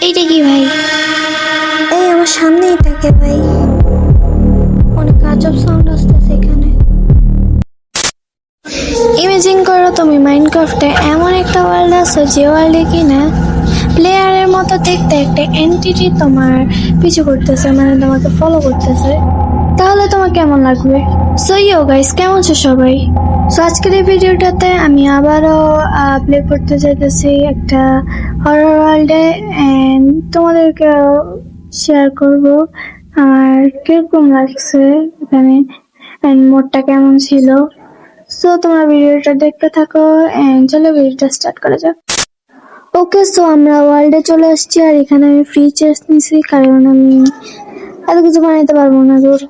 এইটা কি ভাই? এই আমার সামনেই থাকে ভাই, অনেক আজব সাউন্ড আসতেছে এখানে। ইমেজিন করো তুমি মাইনক্রাফটে এমন একটা ওয়ার্ল্ড আছে যে ওয়ার্ল্ডে কিনা প্লেয়ারের মতো দেখতে একটা এন্টিটি তোমার পিছু করতেছে, মানে তোমাকে ফলো করতেছে। তাহলে তোমার কেমন লাগবে? সো ইয়ো গাইস, কেমন আছো সবাই? সো আজকের এই ভিডিওটাতে আমি আবারও প্লে করতে চাইতেছি একটা হরর ওয়ার্ল্ডে, এন্ড তোমাদেরকে শেয়ার করব আর কিরকম লাগছে এখানে, এন্ড মোডটা কেমন ছিল। সো তোমরা ভিডিওটা দেখতে থাকো, এন্ড চলো ভিডিওটা স্টার্ট করা যাক। ওকে, সো আমরা ওয়ার্ল্ডে চলে আসছি আর এখানে আমি ফ্রি চেস নিছি কারণ আমি এত কিছু বানাইতে পারবো না দূর।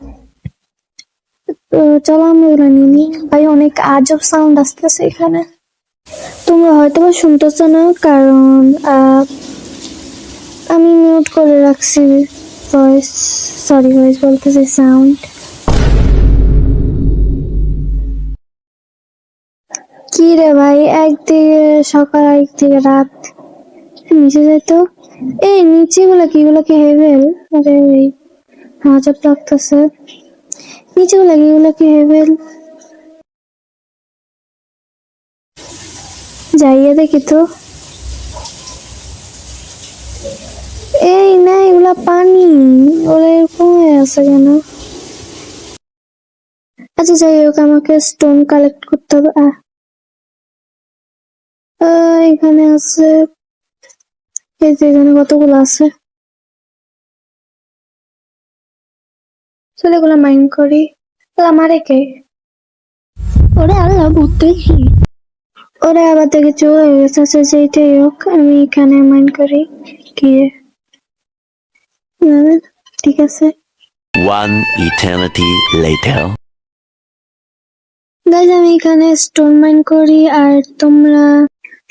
তো চলো আমরা এগুলো নিই। ভাই অনেক আজব সাউন্ড আসতেছে এখানে, তোমরা হয়তো বা শুনতেছো না কারণ আমি মিউট করে রাখছি ভয়েস, সরি ভয়েস বলতেছি সাউন্ড। কি রে ভাই, একদিকে সকাল একদিকে রাত, নিচে যাইতো। এই নিচে গুলা কি, গুলা কি হেভেল? আরে ভাই আজব লাগতেছে, নিচে গুলা কি, গুলা কি হেভেল? যাইয়া দেখি তো। এই না, এগুলা পানি, ওরা এরকম হয়ে আছে কেন? আচ্ছা যাই হোক, আমাকে স্টোন কালেক্ট করতে হবে। এখানে আছে, এই যে এখানে কতগুলো আছে, চলে এগুলো মাইন্ড করি। আমারে কে? ওরে আল্লাহ, ভূত দেখি। ওরে আবার দেখে চলে গেছে। আচ্ছা যেটাই হোক, আমি এখানে মাইন্ড করি। কি রে? ঠিক আছে। One eternity later. গাইজ আমি এখানে স্টোন মাইন্ড করি আর তোমরা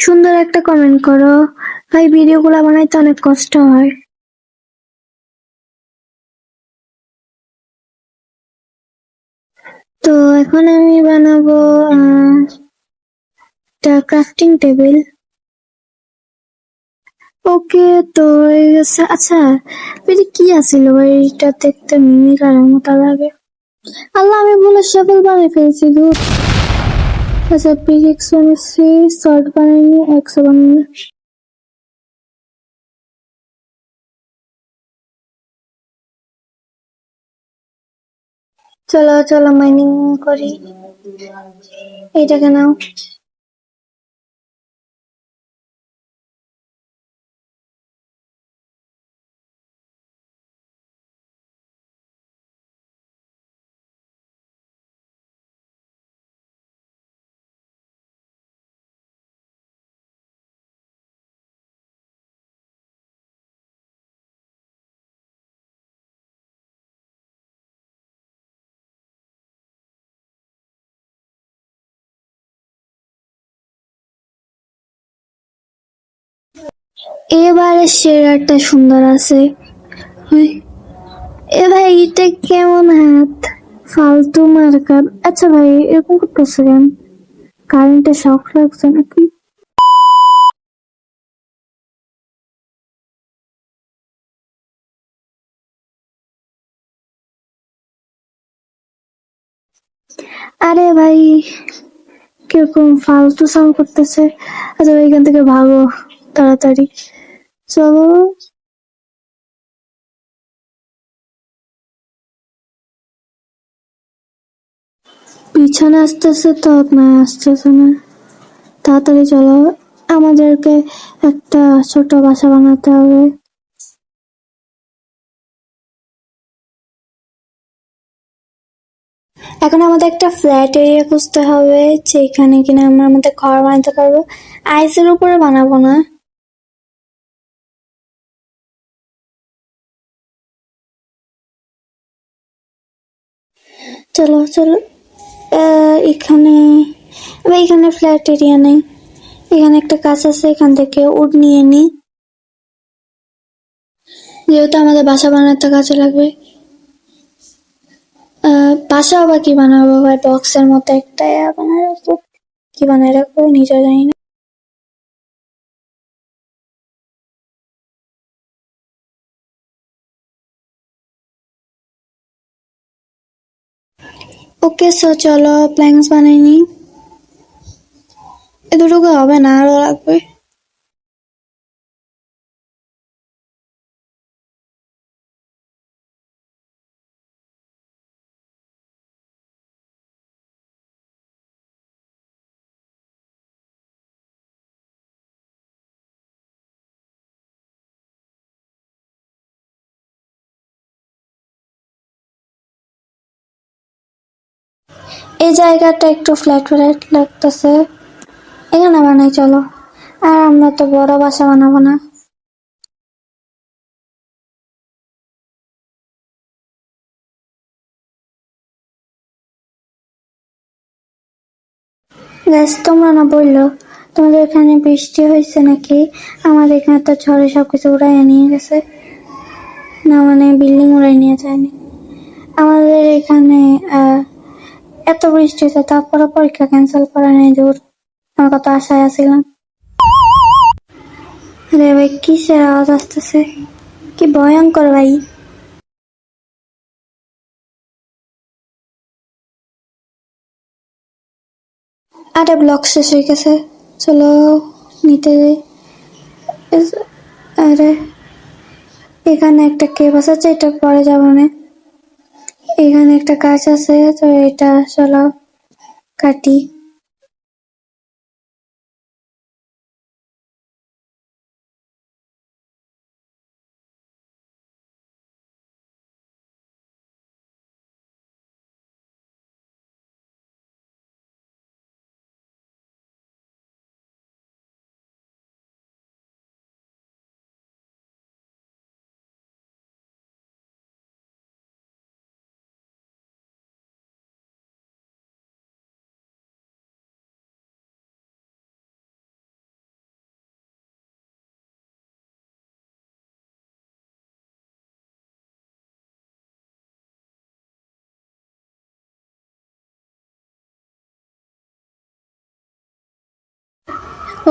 সুন্দর একটা কমেন্ট করো। ভাই ভিডিওগুলো বানাইতে অনেক কষ্ট হয়। তো এখন আমি বানাবো একটা ক্রাফটিং টেবিল। ওকে, তো এই গেছে। আচ্ছা এটা কি আছিল ভাই? এটা দেখতে মিমি কারের মতো লাগে। আল্লাহ, আমি বলে সফল বানিয়ে ফেলছি ধুর। আচ্ছা পিকেক্স বানিয়েছি, শর্ট বানাইনি, একশো বানাইনি। চলো চলো মাইনিং করি, এইটাকে নাও। এবারে শেয়ারটা সুন্দর আছে। হুই, এ ভাই এটা কেমন হাত, ফালতু মার্কার। আচ্ছা ভাই এরকম করতেছে কেন? কারেন্টে শক লাগছে নাকি? আরে ভাই কিরকম ফালতু সাউন্ড করতেছে। আচ্ছা ভাই এখান থেকে ভাগো তাড়াতাড়ি, চলো। পিছনে আসতেছে তো, আপনার আসতেছে না, তাড়াতাড়ি চলো। আমাদেরকে একটা ছোট বাসা বানাতে হবে। এখন আমাদের একটা ফ্ল্যাট এরিয়া খুঁজতে হবে যেখানে কিনা আমরা আমাদের ঘর বানাতে পারবো। আইসের উপরে বানাবো না। চলো চলো, এখানে এখানে ফ্ল্যাট এরিয়া নেই। এখানে একটা গাছ আছে, এখান থেকে উড নিয়ে নি, যেহেতু আমাদের বাসা বানাতে কাজে লাগবে। বাসা আবার কি বানাবো ভাই, বক্সের মতো একটা বানায় রাখবো। কি বানায় রাখবো নিজে জানি না। ওকে, সো চলো প্ল্যাঙ্কস বানাই নি। এতটুকু হবে না, আরো লাগবে। এই জায়গাটা একটু ফ্ল্যাট ফ্ল্যাট লাগতেছে, এখানে বানাই চলো। আর আমরা তো বড় বাসা বানাবো না। গ্যাস, তোমরা না বললো তোমাদের এখানে বৃষ্টি হয়েছে নাকি? আমাদের এখানে তো ঝড়ে সবকিছু উড়াইয়া নিয়ে গেছে। না মানে বিল্ডিং উড়াই নিয়ে যায়নি। আমাদের এখানে এত বৃষ্টি হয়েছে, তারপরে পরীক্ষা ক্যান্সেল করা নেই। দূর, আমার কত আশায় আছিলাম। আরে ভাই, কিসের আওয়াজ আসতেছে? কি ভয়ঙ্কর ভাই। আরে ব্লক শেষ হয়ে গেছে, চলো নিতে যাই। আরে এখানে একটা কেভ আছে, এটা পরে যাবো না। এখানে একটা গাছ আছে, তো এটা চলো কাটি।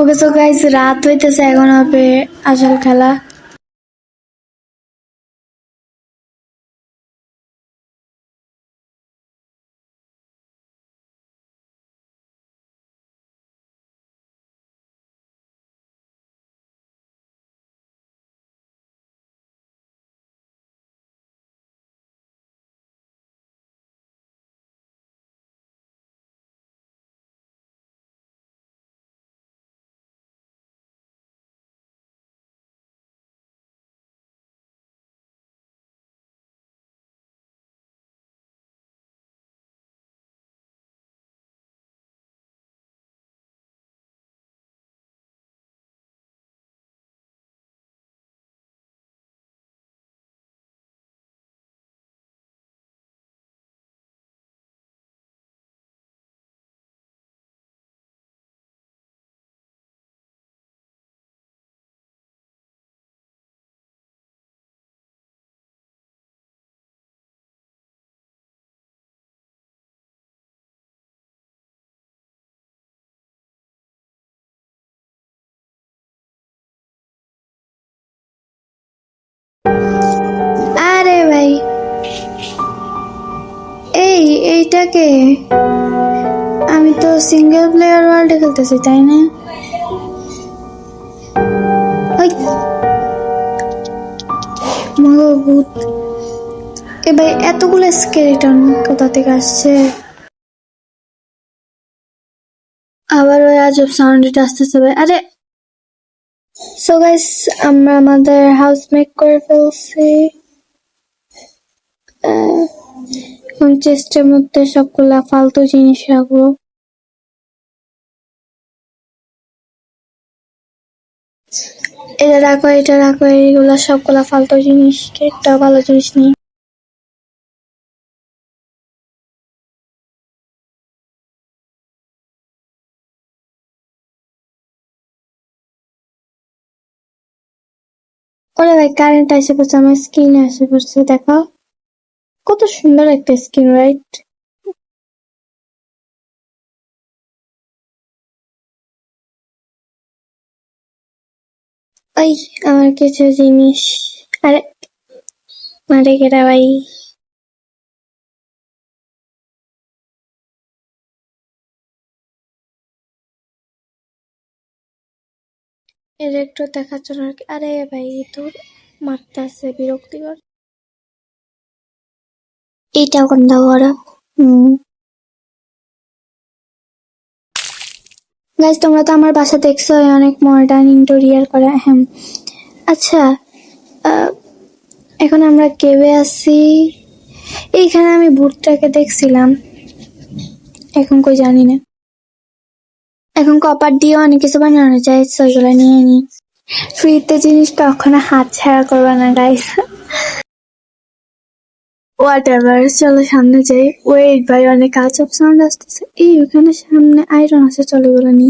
ওকে, সো গাইস, রাত হইতেছে, এখন হবে আসল খেলা। আরে ভাই, এইটাকে আমি তো সিঙ্গেল প্লেয়ার ওয়ার্ল্ডে খেলতেছি, তাই না? ওই ভূত। এ ভাই, এতগুলো স্কেলিটন কোথা থেকে আসছে? আবার ওই আজব সাউন্ড আসতেছে ভাই। আরে সো গাইস, আমরা আমাদের হাউস মেক করে ফেলছি। এখন চেস্টের মধ্যে সবগুলা ফালতু জিনিস রাখবো। এটা রাখো, এটা রাখো, এইগুলা সবগুলা ফালতু জিনিস, একটা ভালো জিনিস নেই। ওরে ভাই, কারেন্ট এসে পড়ছে, আমার স্ক্রিনে এসে পড়ছে, দেখো কত সুন্দর একটা স্ক্রিন, রাইট? ওই আমার কিছু জিনিস। আরে মারে গেরা ভাই। এর একটু দেখার জন্য আর কি। আরে ভাই তোর মারতাছে বিরক্তিকর। এটা কোনটা বড়? গাইজ তোমরা তো আমার বাসা দেখছো অনেক মডার্ন ইন্টেরিয়র করা। হ্যাঁ আচ্ছা, আহ, এখন আমরা কেবে আছি? এইখানে আমি ভুট্টাকে দেখছিলাম, এখন কই জানি না। এখন কপার দিয়ে অনেক কিছু বানানো যায়, so এগুলো নিয়ে নি। ফ্রিতে জিনিস কখনো হাত ছাড়া করবে না গাইস। হোয়াট এভার, চলো সামনে যাই। ওয়েট ভাই, অনেক আজব সাউন্ড আসতেছে। এই ওখানে সামনে আয়রন আছে, চলো এগুলো নি।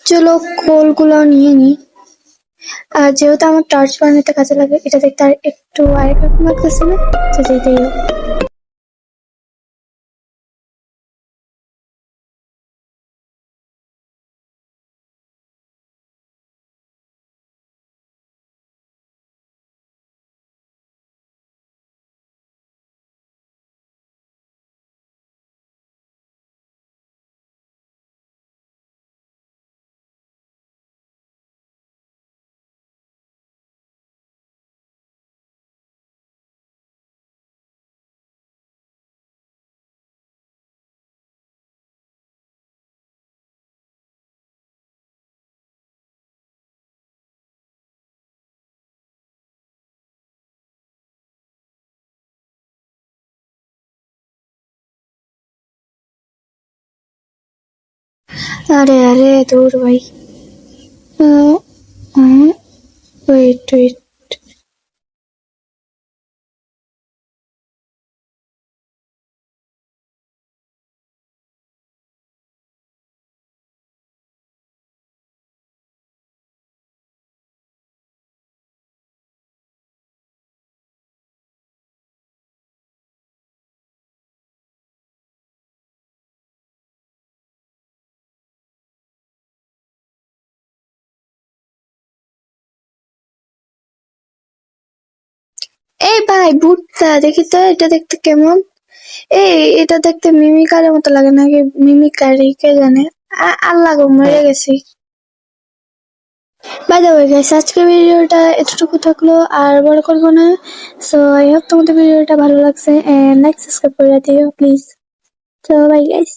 চলো খোলগুলো নিয়ে নি। আর যেহেতু আমার টর্চ বানাতে কাজে লাগে, এটা দেখতে আর একটু আরেকরকম লাগতেছে না? তো যেটাই হোক। আরে আরে দূর ভাই। ওয়েট ওয়েট, এই ভাই ভুট্টা দেখি তো, এটা দেখতে কেমন? এই এটা দেখতে মিমিকারের মতো লাগে নাকি? মিমিকারি কে জানে। আল্লাহ গো, মরে গেছি। বাই দ্য ওয়ে গাইস, আজকের ভিডিওটা এতটুকু থাকলো, আর বড় করবো না। সো আই হোপ তোমাদের ভিডিওটা ভালো লাগছে, এন্ড লাইক সাবস্ক্রাইব করে দিও প্লিজ। তো বাই গাইস।